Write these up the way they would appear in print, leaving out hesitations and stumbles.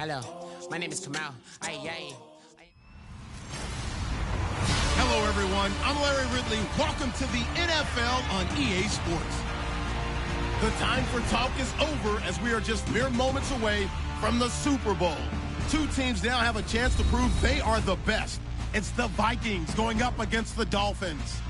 Hello, my name is Kamal. Hello, everyone. I'm Larry Ridley. Welcome to the NFL on EA Sports. The time for talk is over as we are just mere moments away from the Super Bowl. Two teams now have a chance to prove they are the best. It's the Vikings going up against the Dolphins.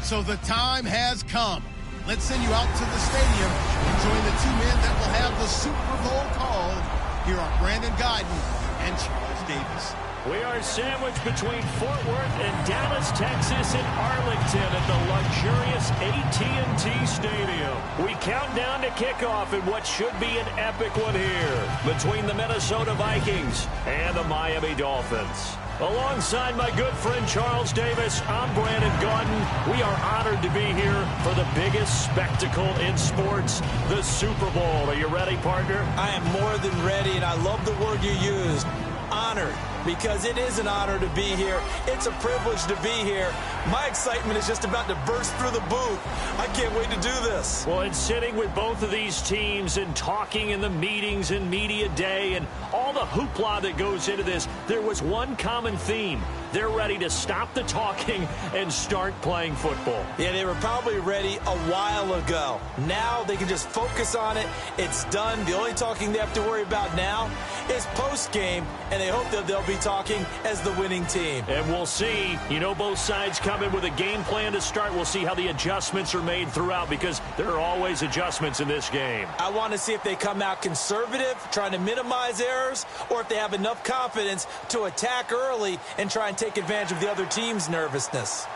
So the time has come. Let's send you out to the stadium and join the two men that will have the Super Bowl called. Here are Brandon Guyton and Charles Davis. We are sandwiched between Fort Worth and Dallas, Texas, and Arlington at the luxurious AT&T Stadium. We count down to kickoff in what should be an epic one here between the Minnesota Vikings and the Miami Dolphins. Alongside my good friend Charles Davis, I'm Brandon Guyton. We are honored to be here for the biggest spectacle in sports, the Super Bowl. Are you ready, partner? I am more than ready, and I love the word you used, honored. Because it is an honor to be here. It's a privilege to be here. My excitement is just about to burst through the booth. I can't wait to do this. Well, it's sitting with both of these teams and talking in the meetings and media day and all the hoopla that goes into this. There was one common theme. They're ready to stop the talking and start playing football. Yeah, they were probably ready a while ago. Now they can just focus on it. It's done. The only talking they have to worry about now is post-game, and they hope that they'll be talking as the winning team. And we'll see. You know, both sides come in with a game plan to start. We'll see how the adjustments are made throughout because there are always adjustments in this game. I want to see if they come out conservative, trying to minimize errors, or if they have enough confidence to attack early and try and take advantage of the other team's nervousness.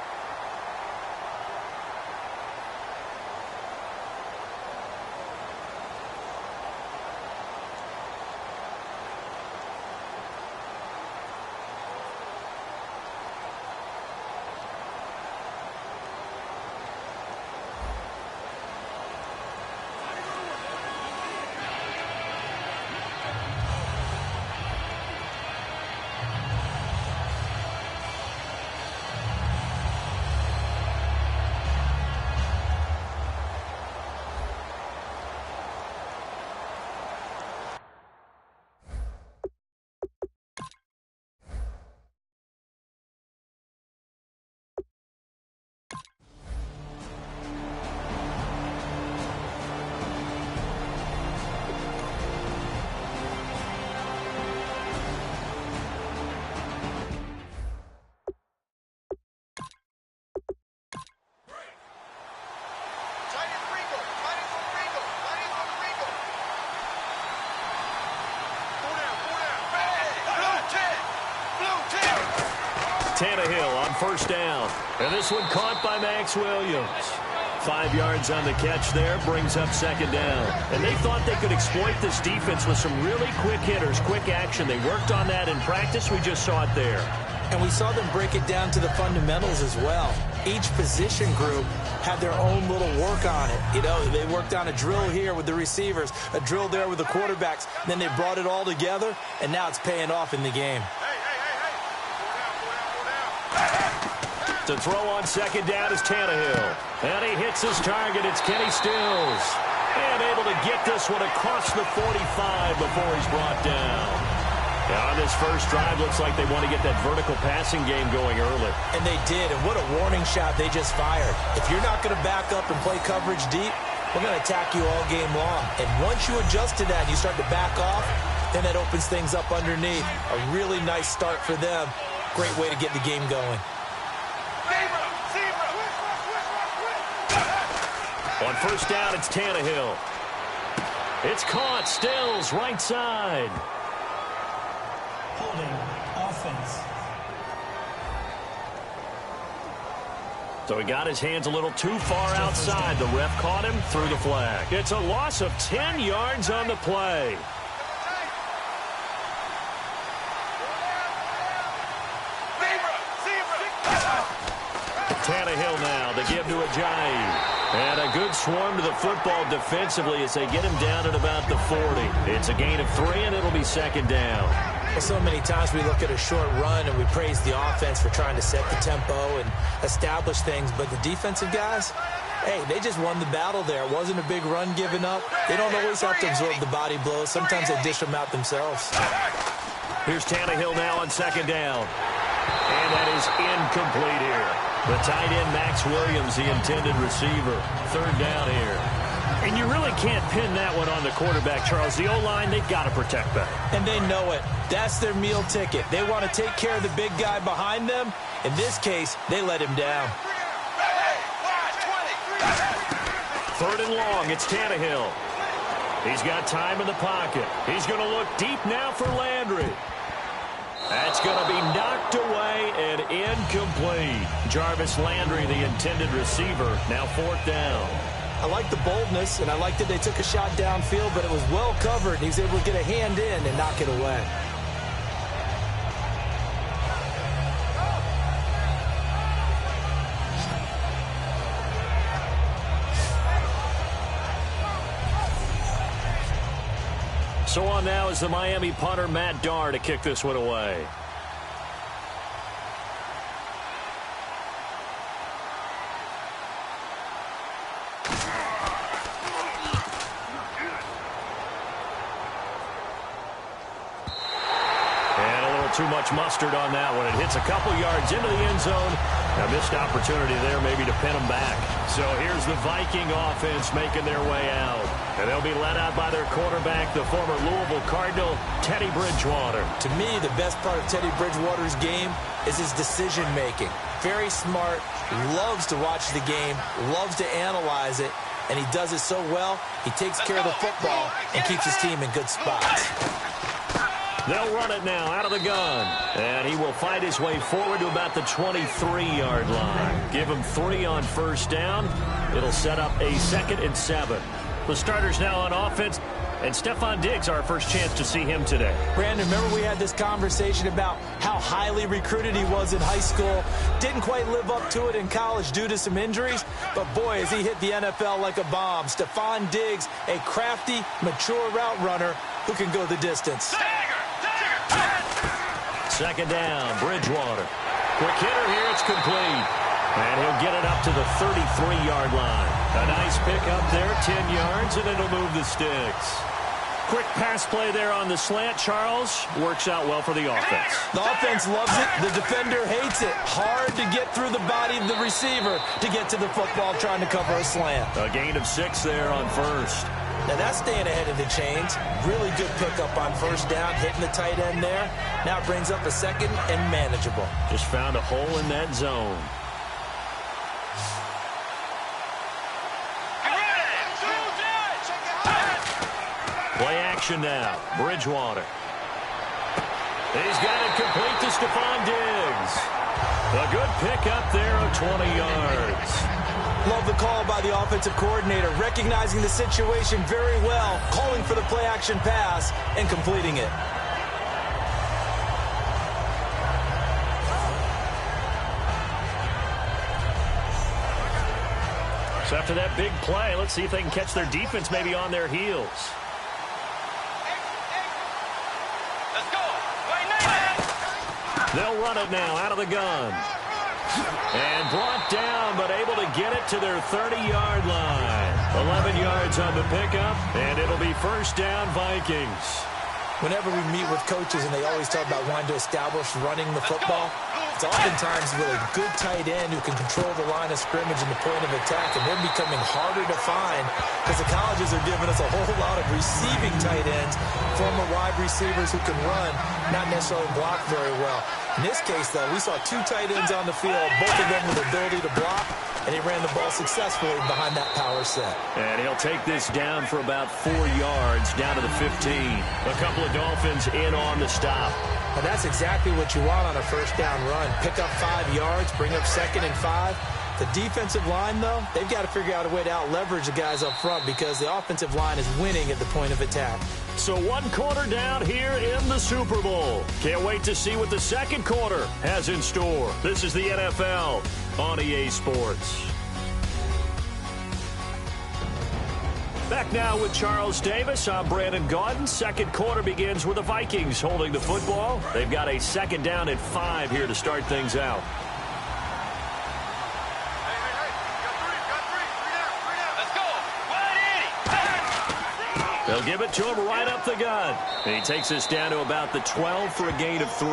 Tannehill on first down. And this one caught by Max Williams. 5 yards on the catch there, brings up second down. And they thought they could exploit this defense with some really quick hitters, quick action. They worked on that in practice. We just saw it there. And we saw them break it down to the fundamentals as well. Each position group had their own little work on it. You know, they worked on a drill here with the receivers, a drill there with the quarterbacks. Then they brought it all together, and now it's paying off in the game. To throw on second down is Tannehill. And he hits his target. It's Kenny Stills. And able to get this one across the 45 before he's brought down. Now on this first drive, looks like they want to get that vertical passing game going early. And they did, and what a warning shot they just fired. If you're not going to back up and play coverage deep, we're going to attack you all game long. And once you adjust to that and you start to back off, then that opens things up underneath. A really nice start for them. Great way to get the game going. On first down, it's Tannehill. It's caught. Stills, right side. Holding offense. So he got his hands a little too far outside. The ref caught him, threw the flag. It's a loss of 10 yards on the play. Tannehill now, they give to Ajayi. And a good swarm to the football defensively as they get him down at about the 40. It's a gain of 3, and it'll be second down. Well, so many times we look at a short run and we praise the offense for trying to set the tempo and establish things, but the defensive guys, Hey, they just won the battle there. It wasn't a big run given up. They don't always have to absorb the body blows. Sometimes they dish them out themselves. Here's Tannehill now on second down. And that is incomplete here. The tight end, Max Williams, the intended receiver. Third down here. And you really can't pin that one on the quarterback, Charles. The O-line, they've got to protect better. And they know it. That's their meal ticket. They want to take care of the big guy behind them. In this case, they let him down. Third and long, it's Tannehill. He's got time in the pocket. He's going to look deep now for Landry. That's going to be knocked away and incomplete. Jarvis Landry, the intended receiver, now fourth down. I like the boldness, and I like that they took a shot downfield, but it was well covered, and he was able to get a hand in and knock it away. So on now is the Miami punter, Matt Darr, to kick this one away. Too much mustard on that one. It hits a couple yards into the end zone. A missed opportunity there maybe to pin them back. So here's the Viking offense making their way out. And they'll be led out by their quarterback, the former Louisville Cardinal, Teddy Bridgewater. To me, the best part of Teddy Bridgewater's game is his decision-making. Very smart, loves to watch the game, loves to analyze it, and he does it so well, he takes care of the football and keeps his team in good spots. They'll run it now out of the gun. And he will fight his way forward to about the 23-yard line. Give him 3 on first down. It'll set up a 2nd and 7. The starters now on offense. And Stephon Diggs, our first chance to see him today. Brandon, remember we had this conversation about how highly recruited he was in high school. Didn't quite live up to it in college due to some injuries. But boy, has he hit the NFL like a bomb. Stephon Diggs, a crafty, mature route runner who can go the distance. Second down, Bridgewater. Quick hitter here, it's complete. And he'll get it up to the 33-yard line. A nice pickup there, 10 yards, and it'll move the sticks. Quick pass play there on the slant, Charles. Works out well for the offense. The offense loves it. The defender hates it. Hard to get through the body of the receiver to get to the football trying to cover a slant. A gain of 6 there on first. Now that's staying ahead of the chains. Really good pickup on first down, hitting the tight end there. Now it brings up a 2nd and manageable. Just found a hole in that zone. Play action now. Bridgewater. He's got it complete to Stephon Diggs. A good pickup there of 20 yards. Love the call by the offensive coordinator, recognizing the situation very well, calling for the play-action pass, and completing it. So after that big play, let's see if they can catch their defense maybe on their heels. They'll run it now out of the gun. And brought down, but able to get it to their 30-yard line. 11 yards on the pickup, and it'll be first down, Vikings. Whenever we meet with coaches and they always talk about wanting to establish running the football, it's oftentimes with a good tight end who can control the line of scrimmage and the point of attack, and they're becoming harder to find because the colleges are giving us a whole lot of receiving tight ends, former wide receivers who can run, not necessarily block very well. In this case, though, we saw 2 tight ends on the field, both of them with the ability to block, and he ran the ball successfully behind that power set. And he'll take this down for about 4 yards, down to the 15. A couple of Dolphins in on the stop. And that's exactly what you want on a first down run. Pick up 5 yards, bring up 2nd and 5. The defensive line, though, they've got to figure out a way to out-leverage the guys up front because the offensive line is winning at the point of attack. So 1 quarter down here in the Super Bowl. Can't wait to see what the second quarter has in store. This is the NFL on EA Sports. Back now with Charles Davis. I'm Brandon Gaudin. Second quarter begins with the Vikings holding the football. They've got a 2nd down and 5 here to start things out. They'll give it to him right up the gut. And he takes us down to about the 12 for a gain of 3.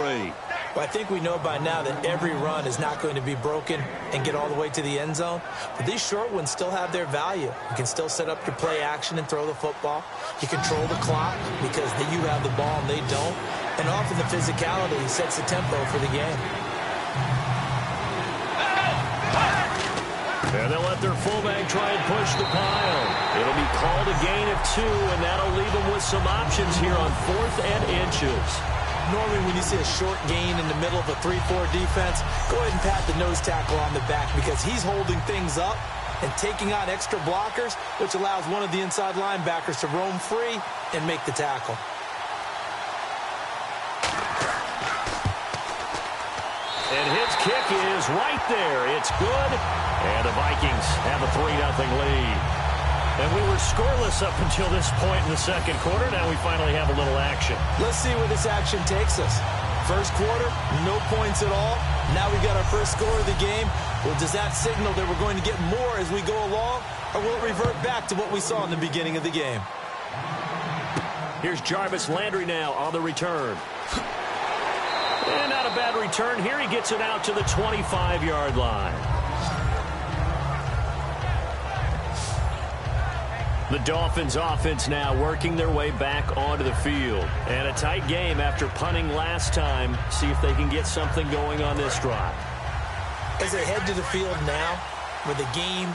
Well, I think we know by now that every run is not going to be broken and get all the way to the end zone. But these short ones still have their value. You can still set up your play action and throw the football. You control the clock because you have the ball and they don't. And often the physicality sets the tempo for the game. And they'll let their fullback try and push the pile. It'll be called a gain of 2, and that'll leave them with some options here on 4th and inches. Normally, when you see a short gain in the middle of a 3-4 defense, go ahead and pat the nose tackle on the back because he's holding things up and taking on extra blockers, which allows one of the inside linebackers to roam free and make the tackle. And his kick is right there. It's good. And the Vikings have a 3-0 lead. And we were scoreless up until this point in the second quarter. Now we finally have a little action. Let's see where this action takes us. First quarter, no points at all. Now we got our first score of the game. Well, does that signal that we're going to get more as we go along? Or will it revert back to what we saw in the beginning of the game? Here's Jarvis Landry now on the return. And not a bad return here. He gets it out to the 25-yard line. The Dolphins offense now working their way back onto the field. And a tight game after punting last time. See if they can get something going on this drive. As they head to the field now, with the game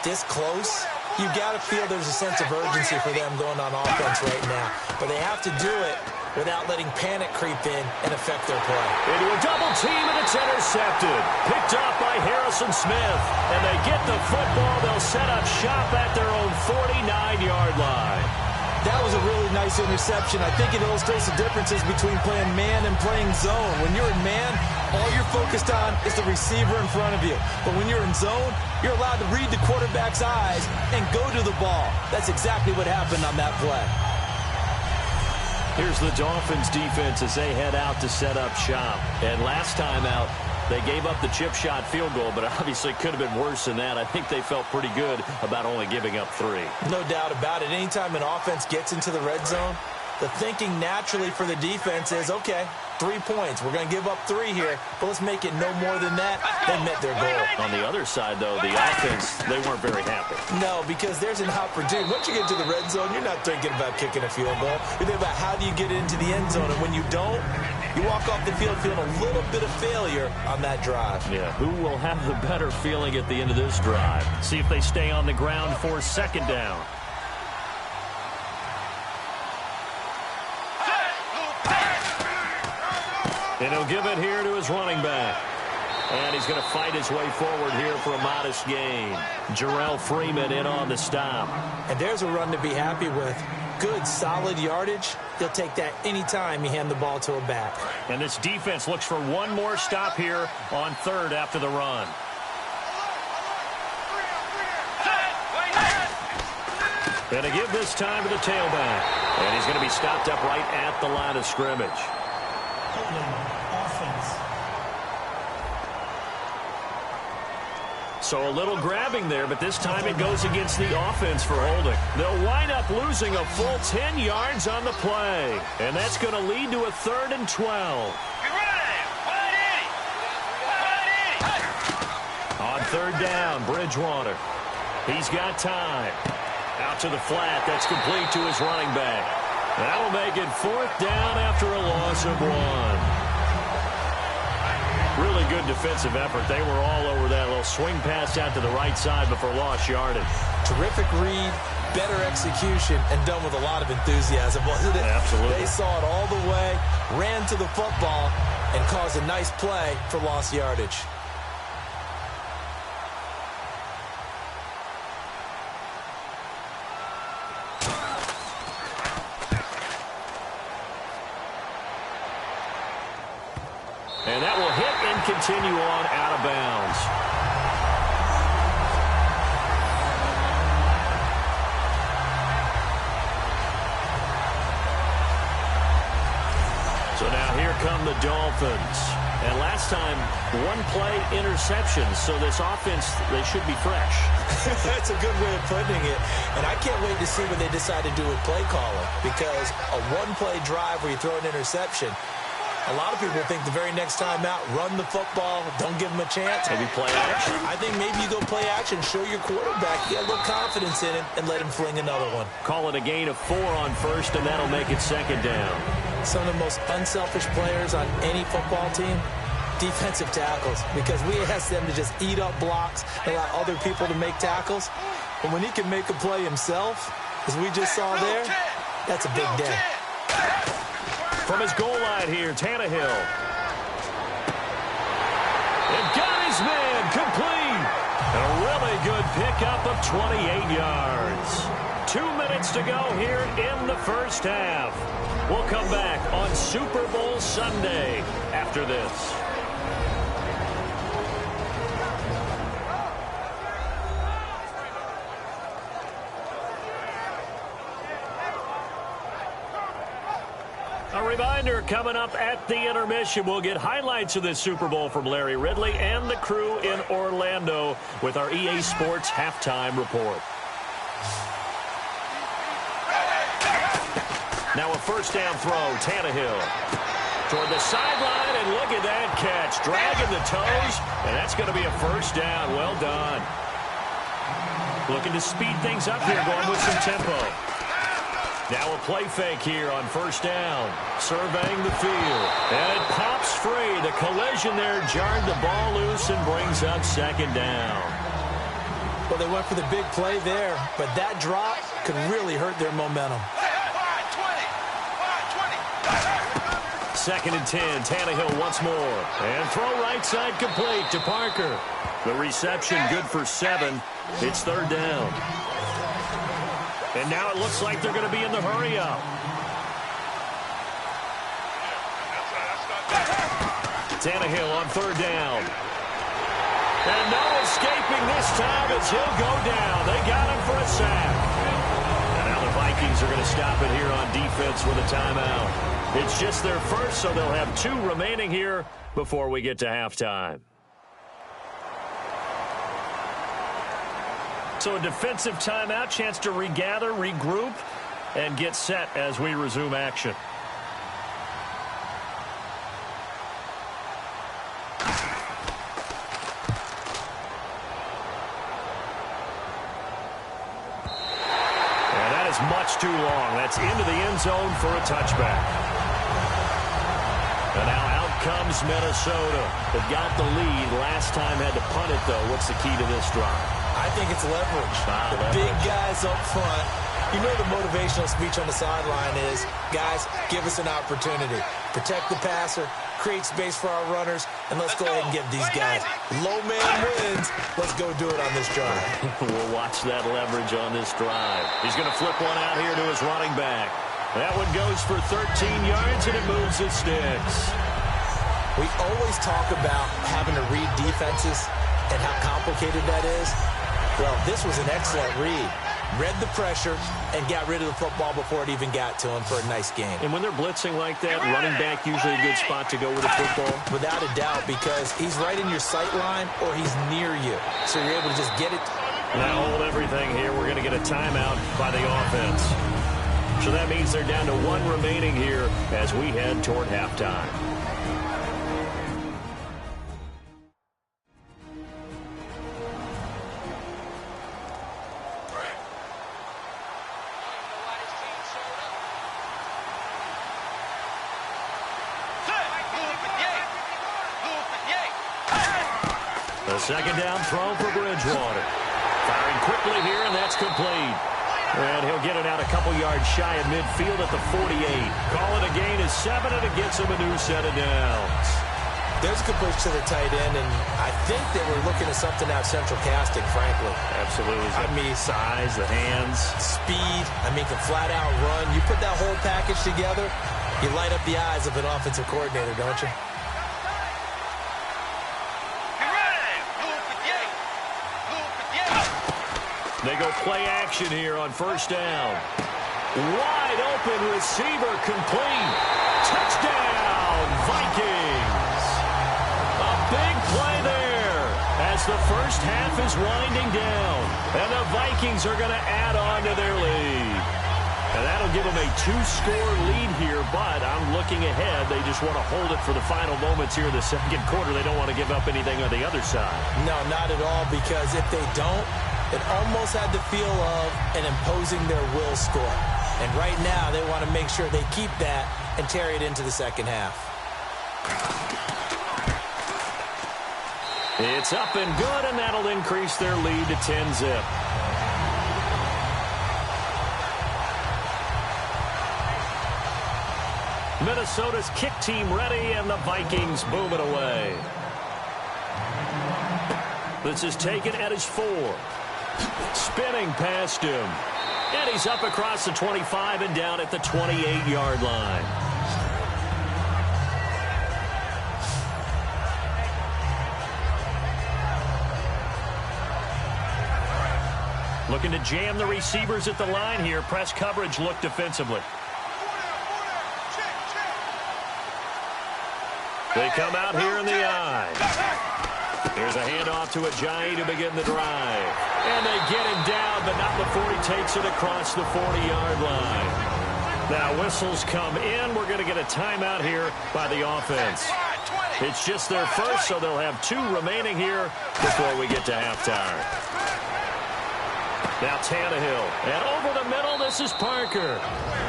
this close, you got to feel there's a sense of urgency for them going on offense right now. But they have to do it without letting panic creep in and affect their play. Into a double team, and it's intercepted. Picked off by Harrison Smith. And they get the football. They'll set up shop at their own 49-yard line. That was a really nice interception. I think it illustrates the differences between playing man and playing zone. When you're in man, all you're focused on is the receiver in front of you. But when you're in zone, you're allowed to read the quarterback's eyes and go to the ball. That's exactly what happened on that play. Here's the Dolphins defense as they head out to set up shop. And last time out, they gave up the chip shot field goal, but obviously it could have been worse than that. I think they felt pretty good about only giving up 3. No doubt about it. Anytime an offense gets into the red zone, the thinking naturally for the defense is, okay, 3 points. We're going to give up 3 here, but let's make it no more than that. They met their goal. On the other side, though, the offense, they weren't very happy. No, because there's an opportunity. Once you get to the red zone, you're not thinking about kicking a field goal. You're thinking about how do you get into the end zone, and when you don't, you walk off the field feeling a little bit of failure on that drive. Yeah, who will have the better feeling at the end of this drive? See if they stay on the ground for 2nd down. And he'll give it here to his running back. And he's going to fight his way forward here for a modest gain. Jarrell Freeman in on the stop. And there's a run to be happy with. Good, solid yardage. He'll take that anytime you hand the ball to a back. And this defense looks for one more stop here on 3rd after the run. And to give this time to the tailback. And he's going to be stopped up right at the line of scrimmage. So a little grabbing there, but this time it goes against the offense for holding. They'll wind up losing a full 10 yards on the play. And that's going to lead to a 3rd and 12. On 3rd down, Bridgewater. He's got time. Out to the flat. That's complete to his running back. That'll make it 4th down after a loss of 1. Really good defensive effort. They were all over that little swing pass out to the right side before lost yardage. Terrific read, better execution, and done with a lot of enthusiasm, wasn't it? Absolutely. They saw it all the way, ran to the football, and caused a nice play for lost yardage. And that will hit and continue on out of bounds. So now here come the Dolphins. And last time, one play interception. So this offense, they should be fresh. That's a good way of putting it. And I can't wait to see what they decide to do with play calling, because a one-play drive where you throw an interception, a lot of people think the very next time out, run the football, don't give them a chance. Maybe play action. I think maybe you go play action, show your quarterback, get a little confidence in it, and let him fling another one. Call it a gain of 4 on first, and that'll make it second down. Some of the most unselfish players on any football team, defensive tackles, because we ask them to just eat up blocks, allow other people to make tackles. But when he can make a play himself, as we just saw there, that's a big day. From his goal line here, Tannehill. And got his man complete. A really good pickup of 28 yards. 2 minutes to go here in the first half. We'll come back on Super Bowl Sunday after this. A reminder, coming up at the intermission, we'll get highlights of this Super Bowl from Larry Ridley and the crew in Orlando with our EA Sports halftime report. Now a first down throw, Tannehill. Toward the sideline, and look at that catch. Dragging the toes, and that's going to be a first down. Well done. Looking to speed things up here, going with some tempo. Now a play fake here on first down. Surveying the field. And it pops free. The collision there jarred the ball loose and brings up second down. Well, they went for the big play there, but that drop could really hurt their momentum. Second and 10. Tannehill once more. And throw right side complete to Parker. The reception good for 7. It's third down. And now it looks like they're going to be in the hurry-up. Tannehill on third down. And no escaping this time as he'll go down. They got him for a sack. And now the Vikings are going to stop it here on defense with a timeout. It's just their first, so they'll have 2 remaining here before we get to halftime. So a defensive timeout, chance to regather, regroup, and get set as we resume action. And that is much too long. That's into the end zone for a touchback. And now out comes Minnesota. They've got the lead. Last time had to punt it, though. What's the key to this drive? I think it's leverage. The big guys up front. You know the motivational speech on the sideline is, guys, give us an opportunity. Protect the passer, create space for our runners, and let's go ahead and get these guys. Low man wins. Let's go do it on this drive. We'll watch that leverage on this drive. He's going to flip one out here to his running back. That one goes for 13 yards, and it moves the sticks. We always talk about having to read defenses and how complicated that is. Well, this was an excellent read. Read the pressure and got rid of the football before it even got to him for a nice game. And when they're blitzing like that, running back usually a good spot to go with the football? Without a doubt, because he's right in your sight line or he's near you. So you're able to just get it. Now hold everything here. We're going to get a timeout by the offense. So that means they're down to 1 remaining here as we head toward halftime. A second down throw for Bridgewater. Firing quickly here, and that's complete. And he'll get it out a couple yards shy of midfield at the 48. Call it a gain of 7, and it gets him a new set of downs. There's a good push to the tight end, and I think they were looking at something out central casting, frankly. Absolutely. I mean, size, the hands. Speed. I mean, can flat out run. You put that whole package together, you light up the eyes of an offensive coordinator, don't you? They go play action here on first down. Wide open receiver complete. Touchdown, Vikings. big play there as the first half is winding down. And the Vikings are going to add on to their lead. And that'll give them a 2-score lead here, but I'm looking ahead. They just want to hold it for the final moments here in the second quarter. They don't want to give up anything on the other side. No, not at all, because if they don't, it almost had the feel of an imposing their will score. And right now, they want to make sure they keep that and carry it into the second half. It's up and good, and that'll increase their lead to 10-zip. Minnesota's kick team ready, and the Vikings boom it away. This is taken at his 4. Spinning past him. And he's up across the 25 and down at the 28-yard line. Looking to jam the receivers at the line here. Press coverage look defensively. They come out here in the eye. Here's a handoff to Ajayi to begin the drive. And they get him down, but not before he takes it across the 40-yard line. Now whistles come in. We're going to get a timeout here by the offense. It's just their first, so they'll have 2 remaining here before we get to halftime. Now Tannehill. And over the middle, this is Parker.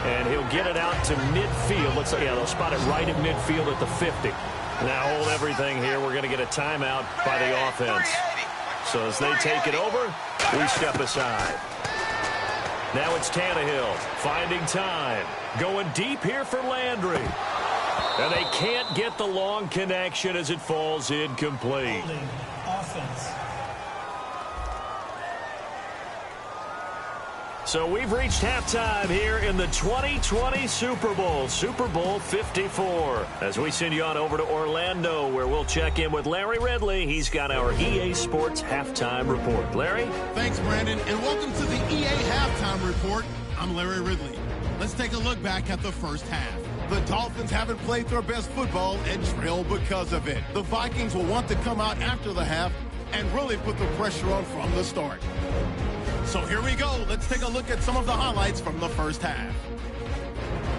And he'll get it out to midfield. Looks like, yeah, they'll spot it right at midfield at the 50. Now hold everything here. We're going to get a timeout by the offense. So as they take it over, we step aside. Now it's Tannehill finding time. Going deep here for Landry. And they can't get the long connection as it falls incomplete. Holding offense. So we've reached halftime here in the 2020 Super Bowl, Super Bowl 54. As we send you on over to Orlando, where we'll check in with Larry Ridley. He's got our EA Sports Halftime Report. Larry? Thanks, Brandon, and welcome to the EA Halftime Report. I'm Larry Ridley. Let's take a look back at the first half. The Dolphins haven't played their best football and trail because of it. The Vikings will want to come out after the half and really put the pressure on from the start. So here we go. Let's take a look at some of the highlights from the first half.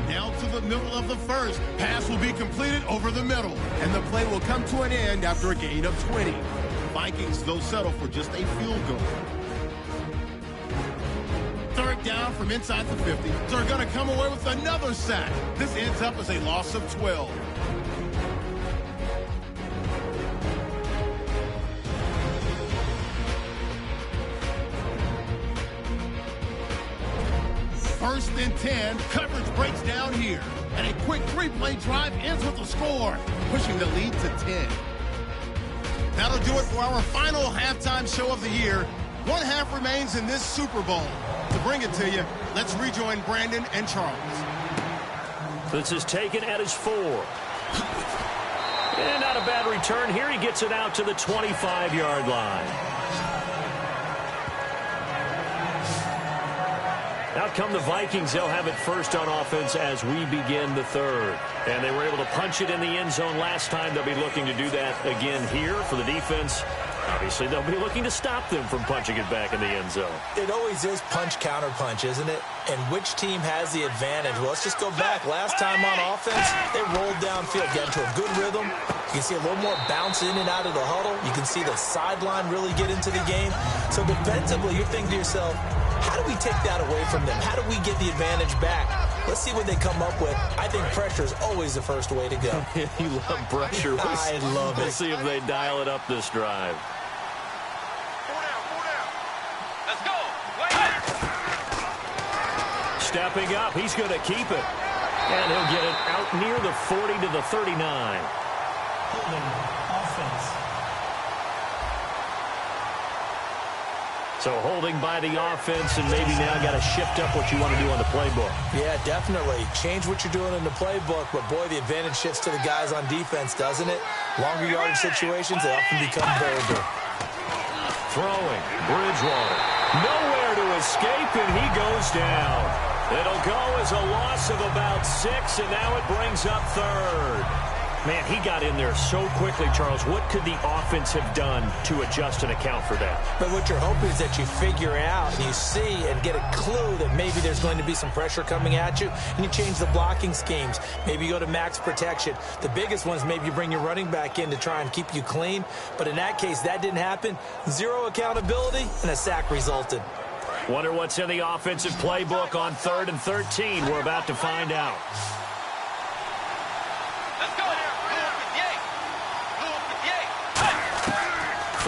Now to the middle of the first. Pass will be completed over the middle, and the play will come to an end after a gain of 20. Vikings, though, settle for just a field goal. Third down from inside the 50. They're going to come away with another sack. This ends up as a loss of 12. First and 10, coverage breaks down here. And a quick 3-play drive ends with a score, pushing the lead to 10. That'll do it for our final halftime show of the year. One half remains in this Super Bowl. To bring it to you, let's rejoin Brandon and Charles. This is taken at his 4. And not a bad return here. He gets it out to the 25-yard line. Out come the Vikings. They'll have it first on offense as we begin the third. And they were able to punch it in the end zone last time. They'll be looking to do that again here for the defense. Obviously, they'll be looking to stop them from punching it back in the end zone. It always is punch-counter-punch, isn't it? And which team has the advantage? Well, let's just go back. Last time on offense, they rolled downfield, got into a good rhythm. You can see a little more bounce in and out of the huddle. You can see the sideline really get into the game. So defensively, you're thinking to yourself, how do we take that away from them? How do we get the advantage back? Let's see what they come up with. I think pressure is always the first way to go. You love pressure. I love it. We'll see if they dial it up this drive. Let's go. Stepping up, he's going to keep it. And he'll get it out near the 40 to the 39. Holding offense. So holding by the offense, and maybe now got to shift up what you want to do on the playbook. Yeah, definitely. Change what you're doing in the playbook, but boy, the advantage shifts to the guys on defense, doesn't it? Longer yardage situations, they often become variable. Throwing, Bridgewater. Nowhere to escape, and he goes down. It'll go as a loss of about 6, and now it brings up third. Man, he got in there so quickly, Charles. What could the offense have done to adjust and account for that? But what you're hoping is that you figure out and you see and get a clue that maybe there's going to be some pressure coming at you, and you change the blocking schemes. Maybe you go to max protection. The biggest ones, maybe you bring your running back in to try and keep you clean. But in that case, that didn't happen. Zero accountability, and a sack resulted. Wonder what's in the offensive playbook on 3rd and 13. We're about to find out. Let's go.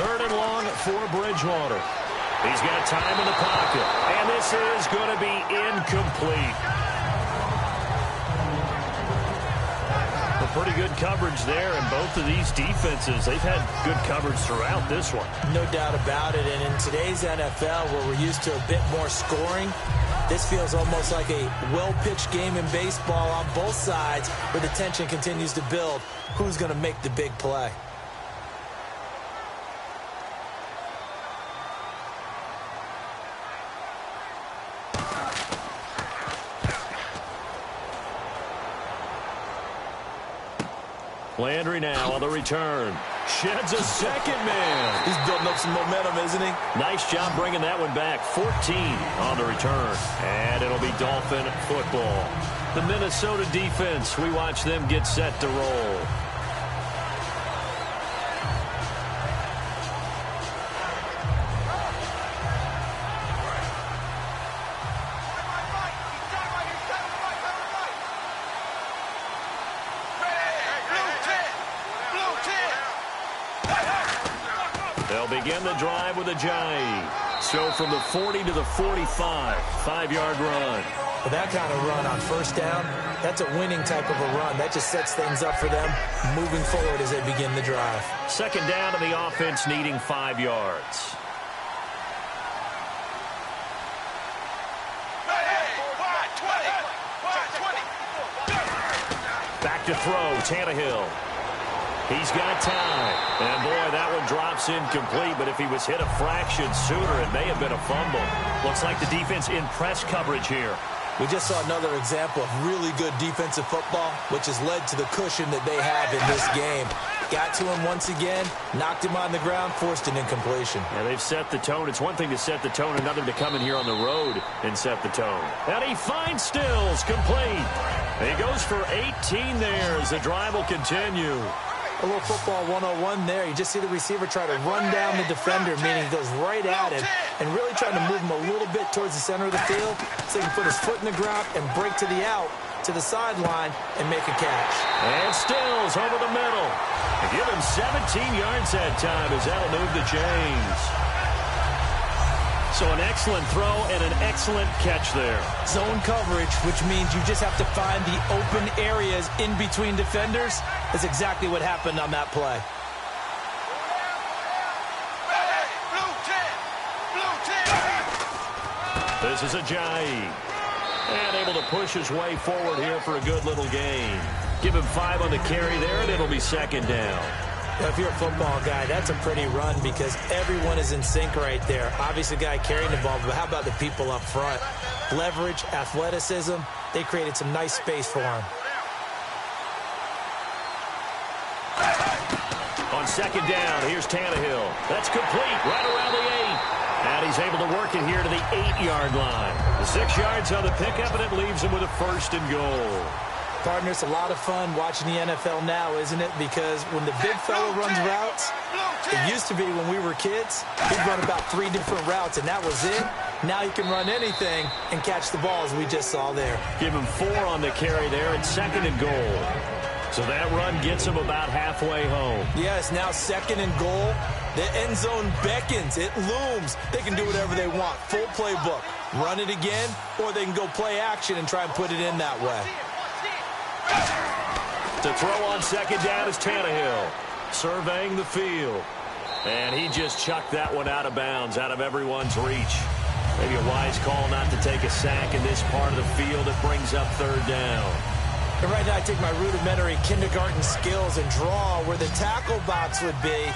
3rd and long for Bridgewater. He's got time in the pocket, and this is going to be incomplete. Pretty good coverage there, and both of these defenses, they've had good coverage throughout this one. No doubt about it, and in today's NFL, where we're used to a bit more scoring, this feels almost like a well-pitched game in baseball on both sides, where the tension continues to build. Who's going to make the big play? Landry now on the return. Sheds a second man. He's building up some momentum, isn't he? Nice job bringing that one back. 14 on the return. And it'll be Dolphin football. The Minnesota defense, we watch them get set to roll. They'll begin the drive with a Jai. So from the 40 to the 45, 5-yard run. With that kind of run on first down, that's a winning type of a run. That just sets things up for them moving forward as they begin the drive. 2nd down and the offense needing 5 yards. Back to throw, Tannehill. He's got time. And, boy, that one drops incomplete. But if he was hit a fraction sooner, it may have been a fumble. Looks like the defense in press coverage here. We just saw another example of really good defensive football, which has led to the cushion that they have in this game. Got to him once again, knocked him on the ground, forced an incompletion. Yeah, they've set the tone. It's one thing to set the tone, another to come in here on the road and set the tone. And he finds Stills, complete. He goes for 18 there as the drive will continue. A little football 101 there. You just see the receiver try to run down the defender, meaning he goes right at him and really trying to move him a little bit towards the center of the field so he can put his foot in the ground and break to the out, to the sideline, and make a catch. And Stills over the middle. And give him 17 yards that time as that'll move the chains. So an excellent throw and an excellent catch there. Zone coverage, which means you just have to find the open areas in between defenders. That's exactly what happened on that play. This is Ajayi. And able to push his way forward here for a good little gain. Give him 5 on the carry there, and it'll be 2nd down. If you're a football guy, that's a pretty run because everyone is in sync right there. Obviously, the guy carrying the ball, but how about the people up front? Leverage, athleticism, they created some nice space for him. On 2nd down, here's Tannehill. That's complete right around the 8. And he's able to work it here to the 8-yard line. The 6 yards on the pickup, and it leaves him with a 1st and goal. Partner, it's a lot of fun watching the NFL now, isn't it? Because when the big fella runs routes, it used to be when we were kids, he'd run about 3 different routes, and that was it. Now he can run anything and catch the ball, as we just saw there. Give him 4 on the carry there, and 2nd and goal. So that run gets him about halfway home. Yes, now 2nd and goal. The end zone beckons. It looms. They can do whatever they want. Full playbook. Run it again, or they can go play action and try and put it in that way. To throw on 2nd down is Tannehill, surveying the field. And he just chucked that one out of bounds, out of everyone's reach. Maybe a wise call not to take a sack in this part of the field. It brings up 3rd down. And right now I take my rudimentary kindergarten skills and draw where the tackle box would be.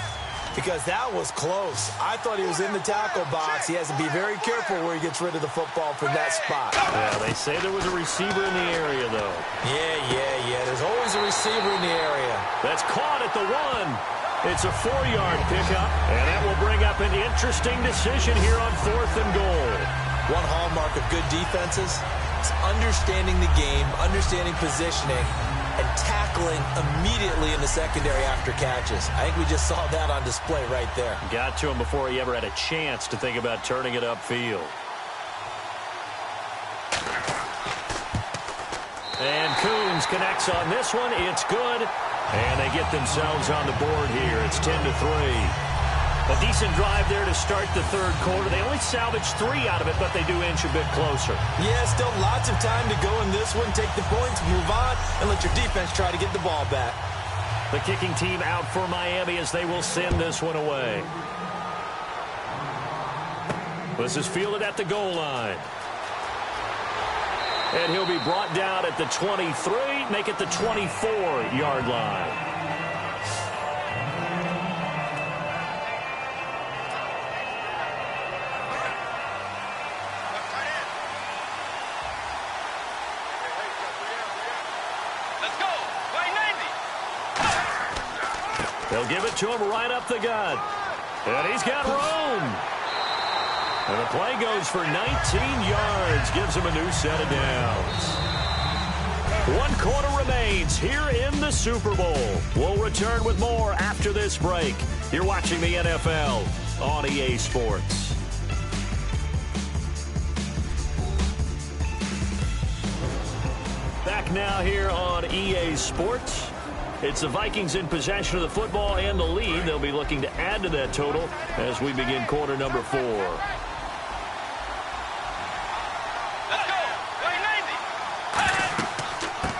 because that was close. I thought he was in the tackle box. He has to be very careful where he gets rid of the football from that spot. Yeah, they say there was a receiver in the area, though. Yeah. There's always a receiver in the area. That's caught at the 1. It's a 4-yard pickup, and that will bring up an interesting decision here on 4th and goal. One hallmark of good defenses is understanding the game, understanding positioning, and tackling immediately in the secondary after catches. I think we just saw that on display right there. Got to him before he ever had a chance to think about turning it upfield. And Coons connects on this one. It's good. And they get themselves on the board here. It's 10-3. A decent drive there to start the third quarter. They only salvaged 3 out of it, but they do inch a bit closer. Yeah, still lots of time to go in this one. Take the points, move on, and let your defense try to get the ball back. The kicking team out for Miami as they will send this one away. This is fielded at the goal line. And he'll be brought down at the 23, make it the 24-yard line. They'll give it to him right up the gut. And he's got room. And the play goes for 19 yards. Gives him a new set of downs. 1 quarter remains here in the Super Bowl. We'll return with more after this break. You're watching the NFL on EA Sports. Back now here on EA Sports. It's the Vikings in possession of the football and the lead. They'll be looking to add to that total as we begin quarter number 4.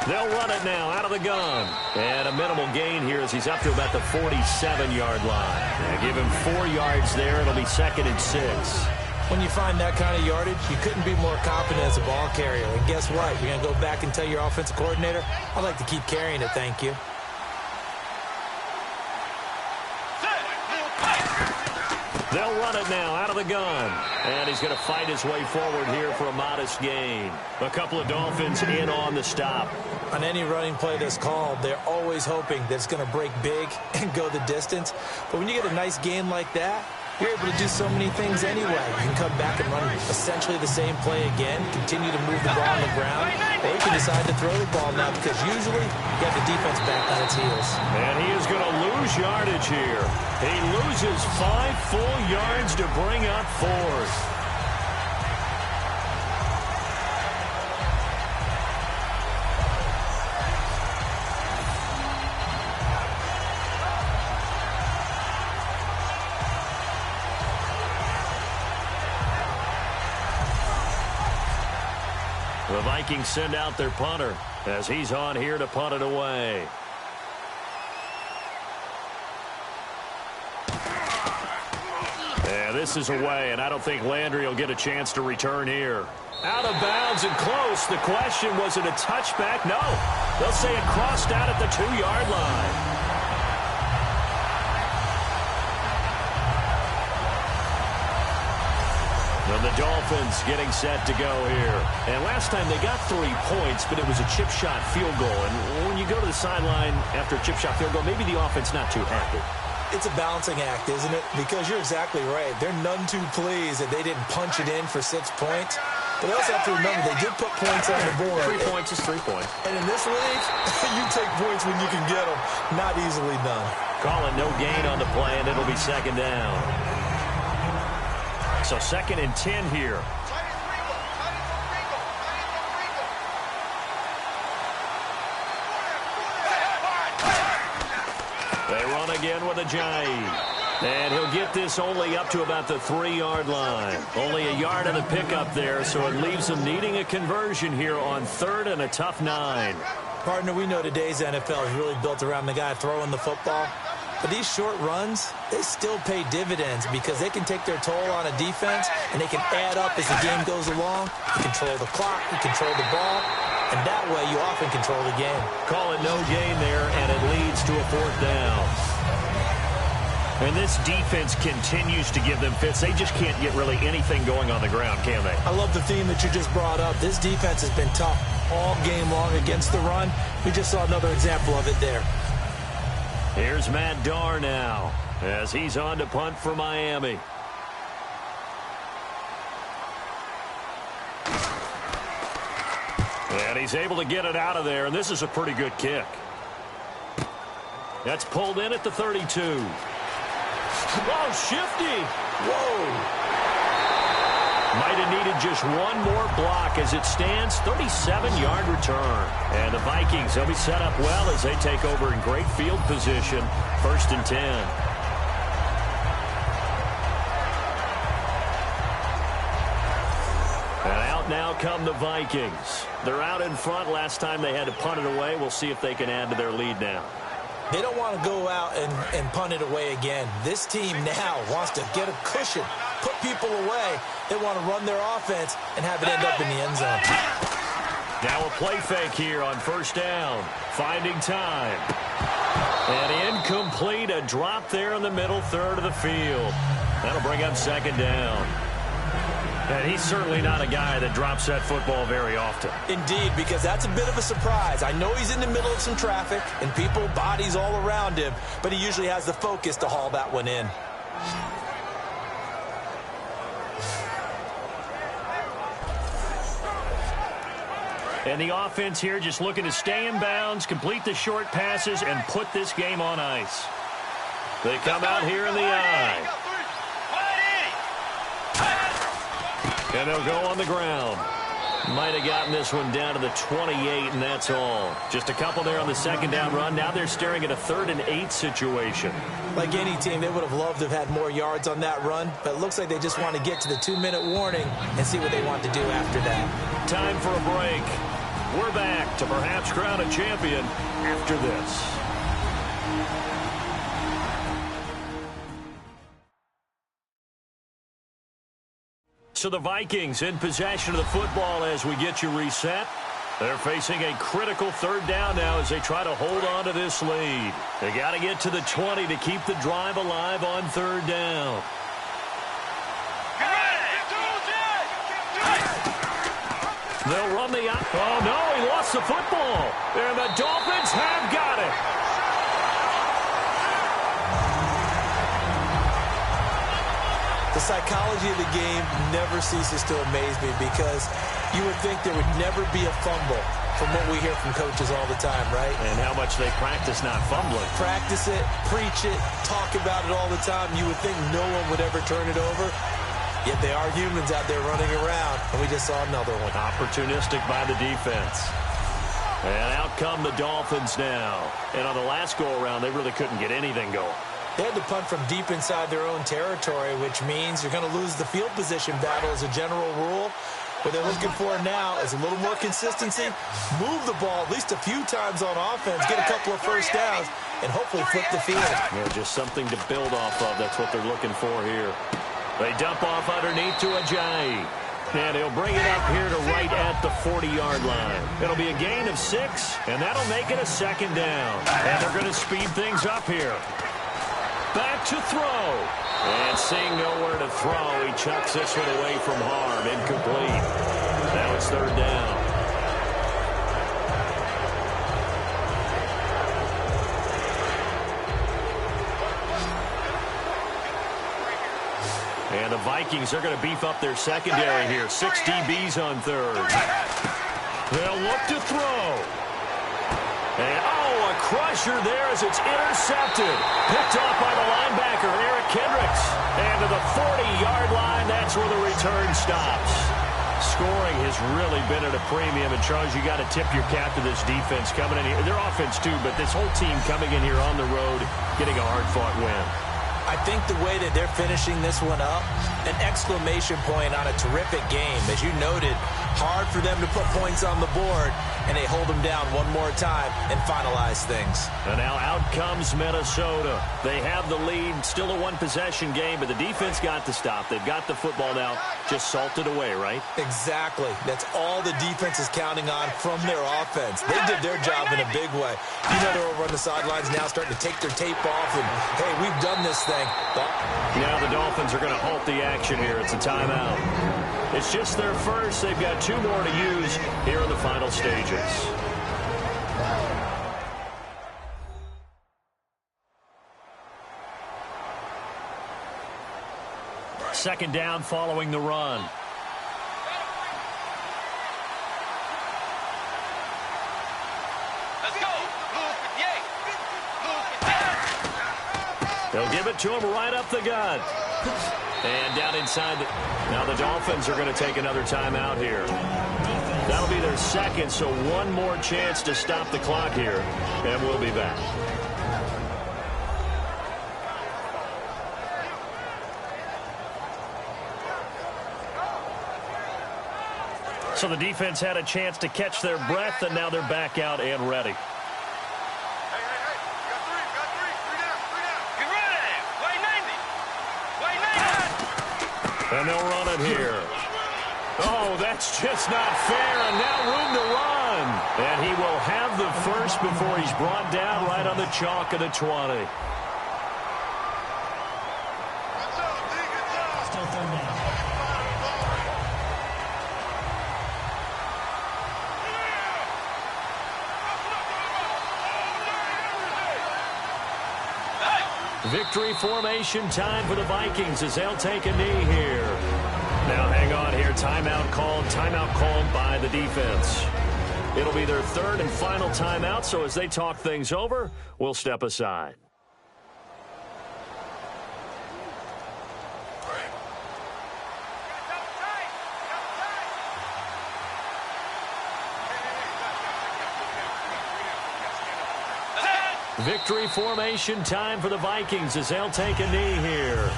They'll run it now out of the gun. And a minimal gain here as he's up to about the 47-yard line. And give him 4 yards there. It'll be 2nd and 6. When you find that kind of yardage, you couldn't be more confident as a ball carrier. And guess what? You're going to go back and tell your offensive coordinator, I'd like to keep carrying it, thank you. They'll run it now out of the gun. And he's going to fight his way forward here for a modest gain. A couple of Dolphins in on the stop. On any running play that's called, they're always hoping that it's going to break big and go the distance. But when you get a nice gain like that, you're able to do so many things anyway. You can come back and run essentially the same play again, continue to move the ball on the ground, or you can decide to throw the ball now because usually you have the defense back on its heels. And he is going to lose yardage here. He loses 5 full yards to bring up 4th. The Vikings send out their punter as he's on here to punt it away. And this is away, and I don't think Landry will get a chance to return here. Out of bounds and close. The question, was it a touchback? No. They'll say it crossed out at the 2-yard line. And the Dolphins getting set to go here. And last time they got 3 points, but it was a chip shot field goal. And when you go to the sideline after a chip shot field goal, maybe the offense not too happy. It's a balancing act, isn't it? Because you're exactly right. They're none too pleased that they didn't punch it in for 6 points. But they also have to remember they did put points on the board. 3 points is 3 points. And in this league, you take points when you can get them. Not easily done. Call it no gain on the play, and it'll be 2nd down. So 2nd and 10 here. They run again with a Ajayi. And he'll get this only up to about the 3-yard line. Only a yard of the pickup there, so it leaves them needing a conversion here on 3rd and a tough 9. Partner, we know today's NFL is really built around the guy throwing the football. But these short runs, they still pay dividends because they can take their toll on a defense and they can add up as the game goes along. You control the clock, you control the ball, and that way you often control the game. Call it no gain there, and it leads to a 4th down. And this defense continues to give them fits. They just can't get really anything going on the ground, can they? I love the theme that you just brought up. This defense has been tough all game long against the run. We just saw another example of it there. Here's Matt Darr now as he's on to punt for Miami. And he's able to get it out of there, and this is a pretty good kick. That's pulled in at the 32. Oh, shifty. Whoa. Might have needed just one more block. As it stands, 37-yard return. And the Vikings, they'll be set up well as they take over in great field position. 1st and 10. And out now come the Vikings. They're out in front. Last time they had to punt it away. We'll see if they can add to their lead now. They don't want to go out and punt it away again. This team now wants to get a cushion, put people away. They want to run their offense and have it end up in the end zone. Now a play fake here on 1st down. Finding time. And incomplete. A drop there in the middle third of the field. That'll bring up 2nd down. And he's certainly not a guy that drops that football very often. Indeed, because that's a bit of a surprise. I know he's in the middle of some traffic and people, bodies all around him, but he usually has the focus to haul that one in. And the offense here just looking to stay in bounds, complete the short passes, and put this game on ice. They come out here in the I. And they'll go on the ground. Might have gotten this one down to the 28, and that's all. Just a couple there on the 2nd down run. Now they're staring at a 3rd and 8 situation. Like any team, they would have loved to have had more yards on that run, but it looks like they just want to get to the 2-minute warning and see what they want to do after that. Time for a break. We're back to perhaps crown a champion after this. So the Vikings in possession of the football as we get you reset. They're facing a critical 3rd down now as they try to hold on to this lead. They got to get to the 20 to keep the drive alive on 3rd down. They'll run the... Oh, no, he lost the football. And the Dolphins have got it. The psychology of the game never ceases to amaze me because you would think there would never be a fumble from what we hear from coaches all the time, right? And how much they practice not fumbling. Practice it, preach it, talk about it all the time. You would think no one would ever turn it over. Yet they are humans out there running around, and we just saw another one. Opportunistic by the defense. And out come the Dolphins now. And on the last go-around, they really couldn't get anything going. They had to punt from deep inside their own territory, which means you're going to lose the field position battle as a general rule. What they're looking for now is a little more consistency, move the ball at least a few times on offense, get a couple of 1st downs, and hopefully flip the field. Yeah, just something to build off of. That's what they're looking for here. They dump off underneath to Ajayi. And he'll bring it up here to right at the 40-yard line. It'll be a gain of 6, and that'll make it a 2nd down. And they're going to speed things up here. Back to throw. And seeing nowhere to throw, he chucks this one away from harm. Incomplete. Now it's 3rd down. And the Vikings are going to beef up their secondary here. 6 DBs on 3rd. They'll look to throw. And, a crusher there as it's intercepted. Picked off by the linebacker, Eric Kendricks. And to the 40-yard line, that's where the return stops. Scoring has really been at a premium. And, Charles, you got to tip your cap to this defense coming in here. Their offense, too, but this whole team coming in here on the road, getting a hard-fought win. I think the way that they're finishing this one up, an exclamation point on a terrific game. As you noted, hard for them to put points on the board. and they hold them down one more time and finalize things. And now out comes Minnesota. They have the lead, still a one-possession game, but the defense got the stop. They've got the football now, just salted away, right? Exactly. That's all the defense is counting on from their offense. They did their job in a big way. You know they're over on the sidelines now starting to take their tape off and, hey, we've done this thing. But now the Dolphins are going to halt the action here. It's a timeout. It's just their first. They've got 2 more to use here in the final stages. Second down following the run. Let's go. They'll give it to him right up the gut. And down inside. Now the Dolphins are going to take another timeout here. That'll be their second, so one more chance to stop the clock here. And we'll be back. So the defense had a chance to catch their breath, and now they're back out and ready. And they'll run it here. Oh, that's just not fair, and now room to run. And he will have the first before he's brought down right on the chalk of the 20. Still third down. Victory formation time for the Vikings as they'll take a knee here. Now hang on here. Timeout called by the defense. It'll be their third and final timeout, so as they talk things over, we'll step aside. Victory formation time for the Vikings as they'll take a knee here.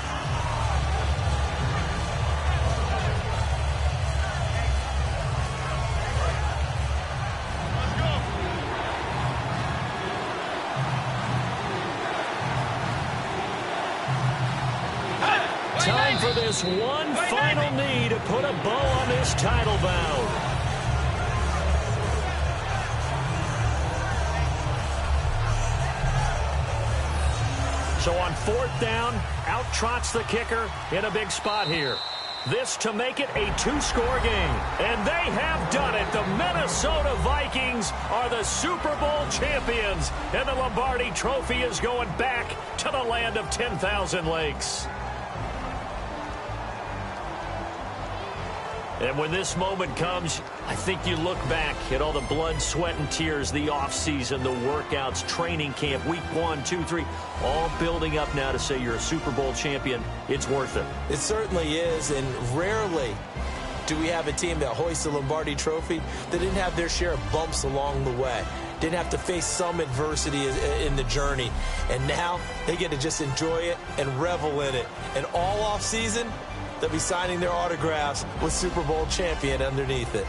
Time for this one final knee to put a bow on this title bout. So on 4th down, out trots the kicker in a big spot here. This to make it a 2-score game. And they have done it. The Minnesota Vikings are the Super Bowl champions. And the Lombardi Trophy is going back to the land of 10,000 lakes. And when this moment comes, I think you look back at all the blood, sweat, and tears, the offseason, the workouts, training camp, week 1, 2, 3, all building up now to say you're a Super Bowl champion. It's worth it. It certainly is, and rarely do we have a team that hoists the Lombardi Trophy that didn't have their share of bumps along the way, didn't have to face some adversity in the journey, and now they get to just enjoy it and revel in it. And all offseason, they'll be signing their autographs with Super Bowl champion underneath it.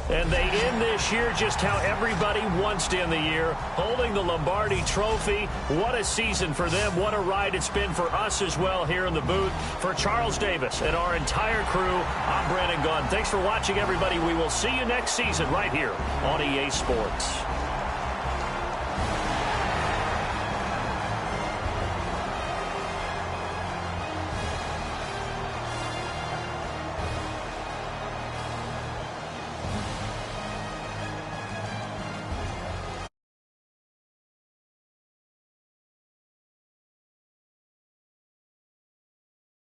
And they end this year just how everybody wants to end the year, holding the Lombardi Trophy. What a season for them. What a ride it's been for us as well here in the booth. For Charles Davis and our entire crew, I'm Brandon Gunn. Thanks for watching, everybody. We will see you next season right here on EA Sports.